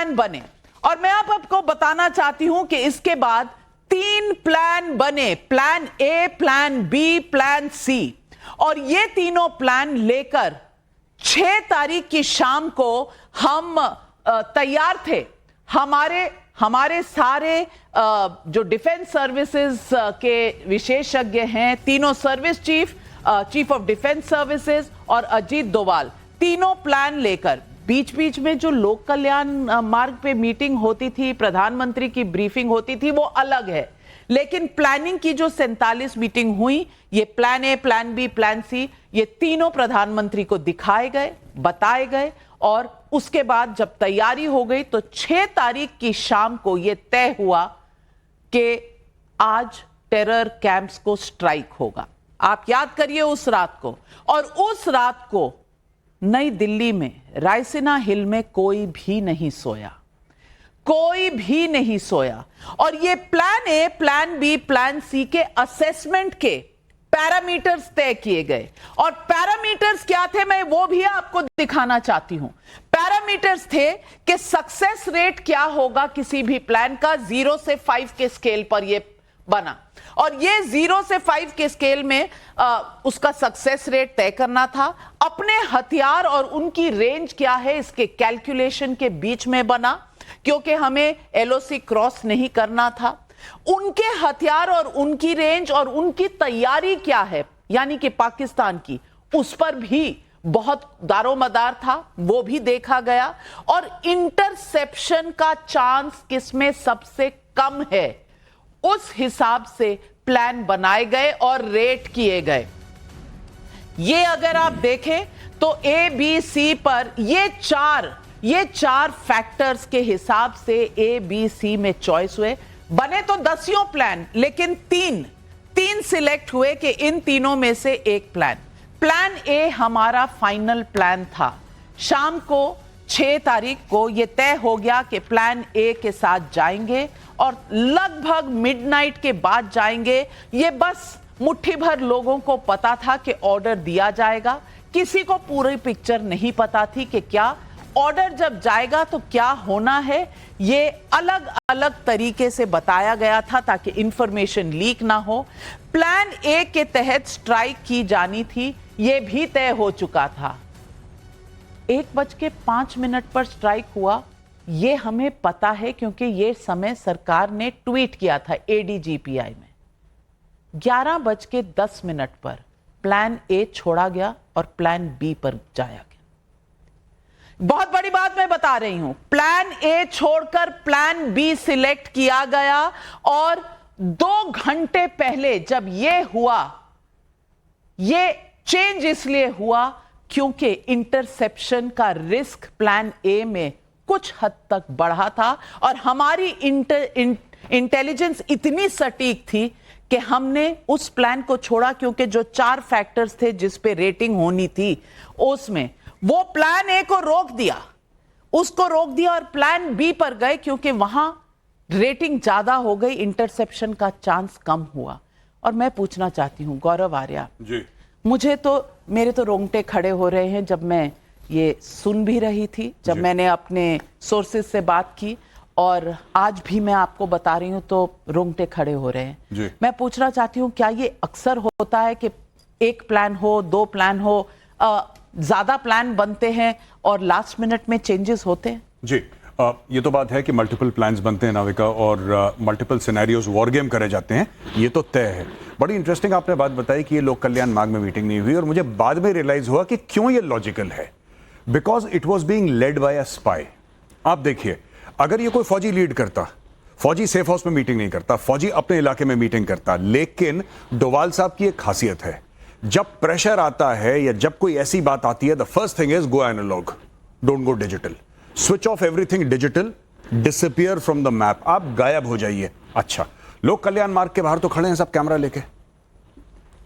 Plan बने और मैं आपको बताना चाहती हूं कि इसके बाद 3 प्लान बने, plan A, plan B, plan C, और ये तीनों प्लान लेकर 6 तारीख की शाम को हम तैयार थे। हमारे सारे जो डिफेंस सर्विसेज के विशेषज्ञ हैं, तीनों service chief of defence services और अजीत डोभाल, तीनों प्लान लेकर, बीच बीच में जो लोक कल्याण मार्ग पे मीटिंग होती थी, प्रधानमंत्री की ब्रीफिंग होती थी, वो अलग है, लेकिन प्लानिंग की जो 47 मीटिंग हुई, ये plan A, plan B, plan C, ये तीनों प्रधानमंत्री को दिखाए गए, बताए गए, और उसके बाद जब तैयारी हो गई तो 6 तारीख की शाम को यह तय हुआ कि आज टेरर कैंप्स को स्ट्राइक होगा। आप याद करिए उस रात को, और उस रात को नई दिल्ली में रायसीना हिल में कोई भी नहीं सोया, कोई भी नहीं सोया। और ये plan A, plan B, plan C के असेसमेंट के पैरामीटर्स तय किए गए, और पैरामीटर्स क्या थे मैं वो भी आपको दिखाना चाहती हूं। पैरामीटर्स थे कि सक्सेस रेट क्या होगा किसी भी प्लान का, 0 से 5 के स्केल पर ये बना, और ये 0 से 5 के स्केल में उसका सक्सेस रेट तय करना था। अपने हथियार और उनकी रेंज क्या है इसके कैलकुलेशन के बीच में बना, क्योंकि हमें एलओसी क्रॉस नहीं करना था। उनके हथियार और उनकी रेंज और उनकी तैयारी क्या है, यानी कि पाकिस्तान की, उस पर भी बहुत दारोमदार था, वो भी देखा गया। और इंटरसेप्शन का चांस किसमें सबसे कम है, उस हिसाब से प्लान बनाए गए और रेट किए गए। ये अगर आप देखें तो ए, बी, सी पर ये चार फैक्टर्स के हिसाब से ए, बी, सी में चॉइस हुए। बने तो 10 प्लान, लेकिन तीन सिलेक्ट हुए कि इन तीनों में से एक प्लान ए हमारा फाइनल प्लान था। शाम को 6 तारीख को यह तय हो गया कि प्लान ए के साथ जाएंगे, और लगभग मिडनाइट के बाद जाएंगे। ये बस मुट्ठी भर लोगों को पता था कि ऑर्डर दिया जाएगा, किसी को पूरी पिक्चर नहीं पता थी कि क्या ऑर्डर जब जाएगा तो क्या होना है। ये अलग अलग तरीके से बताया गया था ताकि इंफॉर्मेशन लीक ना हो। प्लान ए के तहत स्ट्राइक की जानी थी, यह भी तय हो चुका था। 1:05 पर स्ट्राइक हुआ, यह हमें पता है क्योंकि यह समय सरकार ने ट्वीट किया था एडीजीपीआई में। 11:10 पर प्लान ए छोड़ा गया और प्लान बी पर जाया गया। बहुत बड़ी बात मैं बता रही हूं, प्लान ए छोड़कर प्लान बी सिलेक्ट किया गया, और 2 घंटे पहले जब यह हुआ, यह चेंज इसलिए हुआ क्योंकि इंटरसेप्शन का रिस्क प्लान ए में कुछ हद तक बढ़ा था, और हमारी इंटेलिजेंस इतनी सटीक थी कि हमने उस प्लान को छोड़ा, क्योंकि जो 4 फैक्टर्स थे जिस पे रेटिंग होनी थी, उसमें वो प्लान ए को रोक दिया, उसको रोक दिया, और प्लान बी पर गए क्योंकि वहां रेटिंग ज्यादा हो गई, इंटरसेप्शन का चांस कम हुआ। और मैं पूछना चाहती हूं गौरव आर्या जी, मेरे तो रोंगटे खड़े हो रहे हैं जब मैं ये सुन भी रही थी, जब मैंने अपने सोर्सेज से बात की, और आज भी मैं आपको बता रही हूं तो रोंगटे खड़े हो रहे हैं। मैं पूछना चाहती हूं, क्या ये अक्सर होता है कि एक प्लान हो, 2 प्लान हो, ज्यादा प्लान बनते हैं और लास्ट मिनट में चेंजेस होते हैं? जी, ये तो बात है कि मल्टीपल प्लान्स बनते हैं नाविका, और मल्टीपल सिनेरियोज वॉर गेम करे जाते हैं, ये तो तय है। बड़ी इंटरेस्टिंग आपने बात बताई कि ये लोक कल्याण मार्ग में मीटिंग नहीं हुई, और मुझे बाद में रियलाइज हुआ कि क्यों ये लॉजिकल है, because it was being led by a spy. आप देखिए, अगर ये कोई फौजी लीड करता, फौजी सेफ हाउस में मीटिंग नहीं करता, फौजी अपने इलाके में मीटिंग करता, लेकिन डोभाल साहब की एक खासियत है, जब प्रेशर आता है या जब कोई ऐसी बात आती है, the first thing is go analogue, don't go digital, switch off everything digital, disappear from the map, आप गायब हो जाइए। अच्छा, लोक कल्याण मार्ग के बाहर तो खड़े हैं सब कैमरा लेके,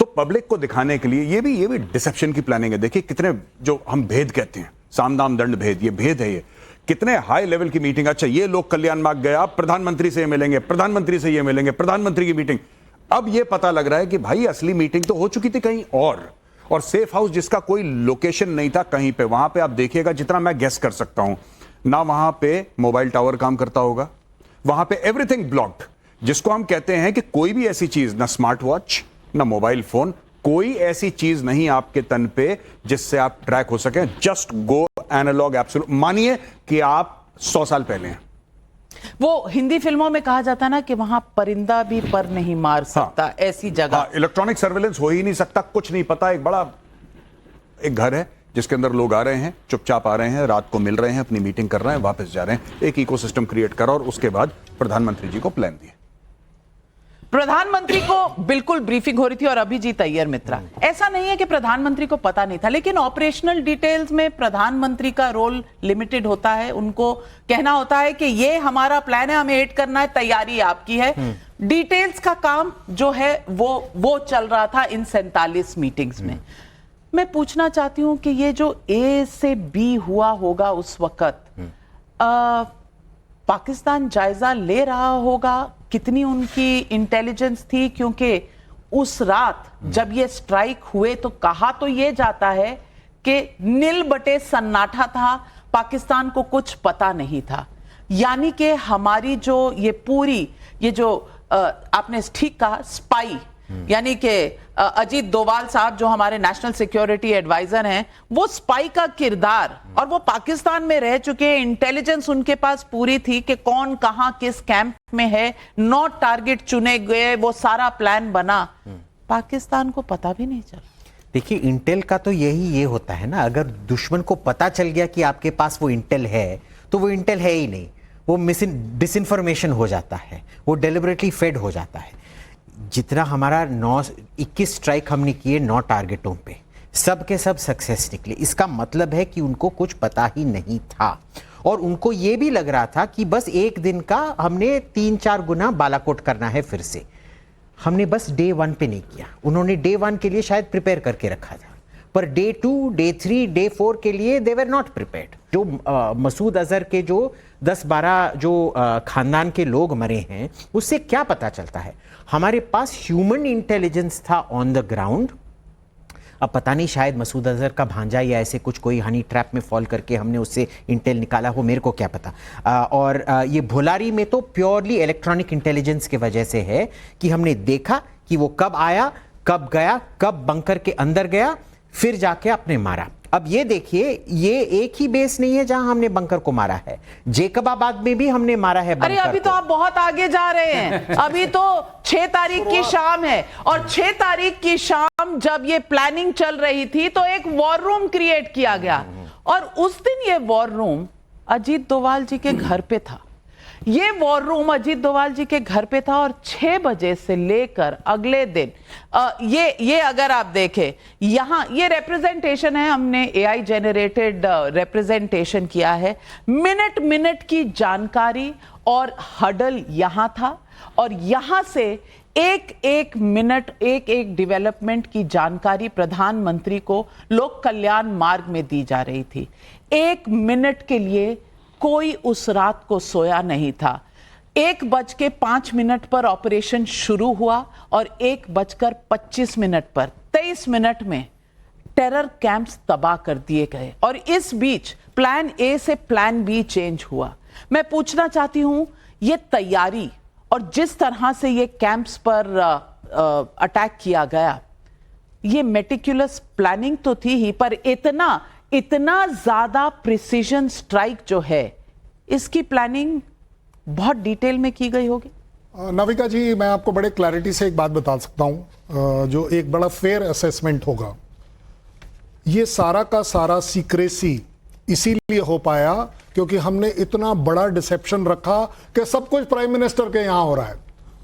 तो पब्लिक को दिखाने के लिए ये भी डिसेप्शन की प्लानिंग है। देखिए कितने, जो हम भेद कहते हैं, साम दाम दंड भेद, ये भेद है, ये कितने हाई लेवल की मीटिंग। अच्छा, ये लोक कल्याण मार्ग गया, प्रधानमंत्री से ये मिलेंगे, प्रधानमंत्री से ये मिलेंगे, प्रधानमंत्री की मीटिंग। अब ये पता लग रहा है कि भाई असली मीटिंग तो हो चुकी थी कहीं और सेफ हाउस जिसका कोई लोकेशन नहीं था कहीं पे, वहां पे आप देखिएगा, जितना मैं गेस कर सकता हूं, ना वहां पे मोबाइल टावर काम करता होगा, वहां पे एवरीथिंग ब्लॉक्ड, जिसको हम कहते हैं कि कोई भी ऐसी चीज, ना स्मार्ट वॉच ना मोबाइल फोन, कोई ऐसी चीज नहीं आपके तन पे जिससे आप ट्रैक हो सके। जस्ट गो एनालॉग एब्सोल्यूट, मानिए कि आप 100 साल पहले हैं। वो हिंदी फिल्मों में कहा जाता ना कि वहां परिंदा भी पर नहीं मार सकता, ऐसी जगह। इलेक्ट्रॉनिक सर्वेलेंस हो ही नहीं सकता, कुछ नहीं पता। एक घर है जिसके अंदर लोग आ रहे हैं, चुपचाप आ रहे हैं, रात को मिल रहे हैं, अपनी मीटिंग कर रहे हैं, वापस जा रहे हैं। एक इकोसिस्टम क्रिएट करा और उसके बाद प्रधानमंत्री जी को प्लान दिए। प्रधानमंत्री को बिल्कुल ब्रीफिंग हो रही थी और अभिजीत अय्यर मित्रा, ऐसा नहीं है कि प्रधानमंत्री को पता नहीं था, लेकिन ऑपरेशनल डिटेल्स में प्रधानमंत्री का रोल लिमिटेड होता है। उनको कहना होता है कि ये हमारा प्लान है, हमें एड करना है, तैयारी आपकी है। डिटेल्स का काम जो है वो चल रहा था इन 47 मीटिंग्स में। मैं पूछना चाहती हूं कि ये जो ए से बी हुआ होगा उस वक्त, पाकिस्तान जायजा ले रहा होगा कितनी उनकी इंटेलिजेंस थी, क्योंकि उस रात जब ये स्ट्राइक हुए तो कहा तो ये जाता है कि नील बटे सन्नाटा था, पाकिस्तान को कुछ पता नहीं था। यानी कि हमारी जो ये पूरी ये जो आपने ठीक कहा स्पाई, यानी कि अजीत डोवाल साहब जो हमारे नेशनल सिक्योरिटी एडवाइजर हैं, वो स्पाई का किरदार, और वो पाकिस्तान में रह चुके हैं, इंटेलिजेंस उनके पास पूरी थी कि कौन कहां किस कैंप में है, 9 टारगेट चुने गए, वो सारा प्लान बना, पाकिस्तान को पता भी नहीं चला। देखिए, इंटेल का तो ये होता है ना, अगर दुश्मन को पता चल गया कि आपके पास वो इंटेल है तो वो इंटेल है ही नहीं, वो डिसइंफॉर्मेशन हो जाता है, वो डेलिबरेटली फेड हो जाता है। जितना हमारा 21 स्ट्राइक हमने किए 9 टारगेटों पे, सब के सब सक्सेस निकले, इसका मतलब है कि उनको कुछ पता ही नहीं था और उनको ये भी लग रहा था कि बस एक दिन का हमने 3-4 गुना बालाकोट करना है फिर से। हमने बस डे 1 पे नहीं किया, उन्होंने डे 1 के लिए शायद प्रिपेयर करके रखा था, पर डे 2, डे 3, डे 4 के लिए दे वर नॉट प्रिपेयर्ड। जो मसूद अजहर के जो 10-12 जो खानदान के लोग मरे हैं, उससे क्या पता चलता है? हमारे पास ह्यूमन इंटेलिजेंस था ऑन द ग्राउंड। अब पता नहीं, शायद मसूद अजहर का भांजा या ऐसे कुछ कोई हनी ट्रैप में फॉल करके हमने उससे इंटेल निकाला हो, मेरे को क्या पता। और ये भोलारी में तो प्योरली इलेक्ट्रॉनिक इंटेलिजेंस की वजह से है कि हमने देखा कि वो कब आया, कब गया, कब बंकर के अंदर गया, फिर जाके आपने मारा। अब ये देखिए, ये एक ही बेस नहीं है जहां हमने बंकर को मारा है, जेकबाबाद में भी हमने मारा है बंकर। अरे अभी तो आप बहुत आगे जा रहे हैं, अभी तो 6 तारीख की शाम है, और 6 तारीख की शाम जब ये प्लानिंग चल रही थी तो एक वॉर रूम क्रिएट किया गया, और उस दिन ये वॉर रूम अजीत डोवाल जी के घर पे था। ये वॉर रूम अजीत डोवाल जी के घर पे था, और 6 बजे से लेकर अगले दिन ये अगर आप देखें, यहां ये रिप्रेजेंटेशन है, हमने एआई जेनरेटेड रिप्रेजेंटेशन किया है, मिनट मिनट की जानकारी और हडल यहां था, और यहां से एक एक मिनट, एक एक डेवलपमेंट की जानकारी प्रधानमंत्री को लोक कल्याण मार्ग में दी जा रही थी। 1 मिनट के लिए कोई उस रात को सोया नहीं था। 1:05 पर ऑपरेशन शुरू हुआ और 1:25 पर 23 मिनट में टेरर कैंप्स तबाह कर दिए गए, और इस बीच प्लान ए से प्लान बी चेंज हुआ। मैं पूछना चाहती हूं, ये तैयारी और जिस तरह से ये कैंप्स पर अटैक किया गया, ये मेटिकुलस प्लानिंग तो थी ही, पर इतना ज्यादा प्रिसीजन स्ट्राइक जो है, इसकी प्लानिंग बहुत डिटेल में की गई होगी। नाविका जी, मैं आपको बड़े क्लैरिटी से एक बात बता सकता हूं, जो एक बड़ा फेयर असेसमेंट होगा। ये सारा का सारा सीक्रेसी इसीलिए हो पाया क्योंकि हमने इतना बड़ा डिसेप्शन रखा कि सब कुछ प्राइम मिनिस्टर के यहां हो रहा है।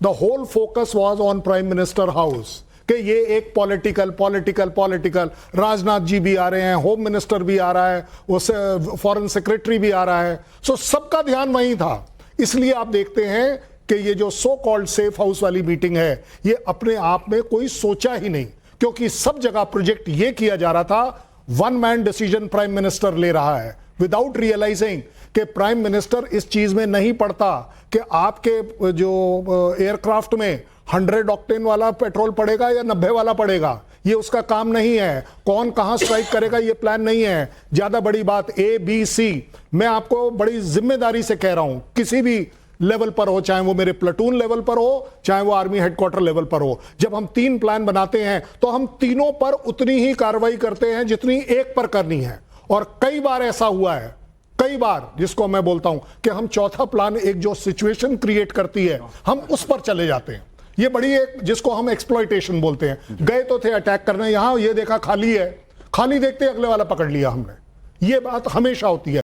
The whole focus was on prime minister house, कि ये एक पॉलिटिकल राजनाथ जी भी आ रहे हैं, होम मिनिस्टर भी आ रहा है, उससे फॉरेन सेक्रेटरी भी आ रहा है, सो सबका ध्यान वहीं था। इसलिए आप देखते हैं कि ये जो सो कॉल्ड सेफ हाउस वाली मीटिंग है, ये अपने आप में कोई सोचा ही नहीं, क्योंकि सब जगह प्रोजेक्ट ये किया जा रहा था, 1 मैन डिसीजन प्राइम मिनिस्टर ले रहा है, विदाउट रियलाइजिंग कि प्राइम मिनिस्टर इस चीज में नहीं पड़ता कि आपके जो एयरक्राफ्ट में 100 ऑक्टेन वाला पेट्रोल पड़ेगा या 90 वाला पड़ेगा। ये उसका काम नहीं है। कौन कहां स्ट्राइक करेगा ये प्लान नहीं है। ज्यादा बड़ी बात ABC, मैं आपको बड़ी जिम्मेदारी से कह रहा हूं, किसी भी लेवल पर हो, चाहे वो मेरे प्लेटून लेवल पर हो, चाहे वो आर्मी हेडक्वार्टर लेवल पर हो, जब हम 3 प्लान बनाते हैं तो हम तीनों पर उतनी ही कार्रवाई करते हैं जितनी एक पर करनी है। और कई बार ऐसा हुआ है, कई बार, जिसको मैं बोलता हूं कि हम चौथा प्लान, एक जो सिचुएशन क्रिएट करती है, हम उस पर चले जाते हैं। ये बड़ी एक, जिसको हम एक्सप्लॉइटेशन बोलते हैं। गए तो थे अटैक करने, यहां ये देखा खाली है, खाली देखते अगले वाला पकड़ लिया हमने। ये बात हमेशा होती है।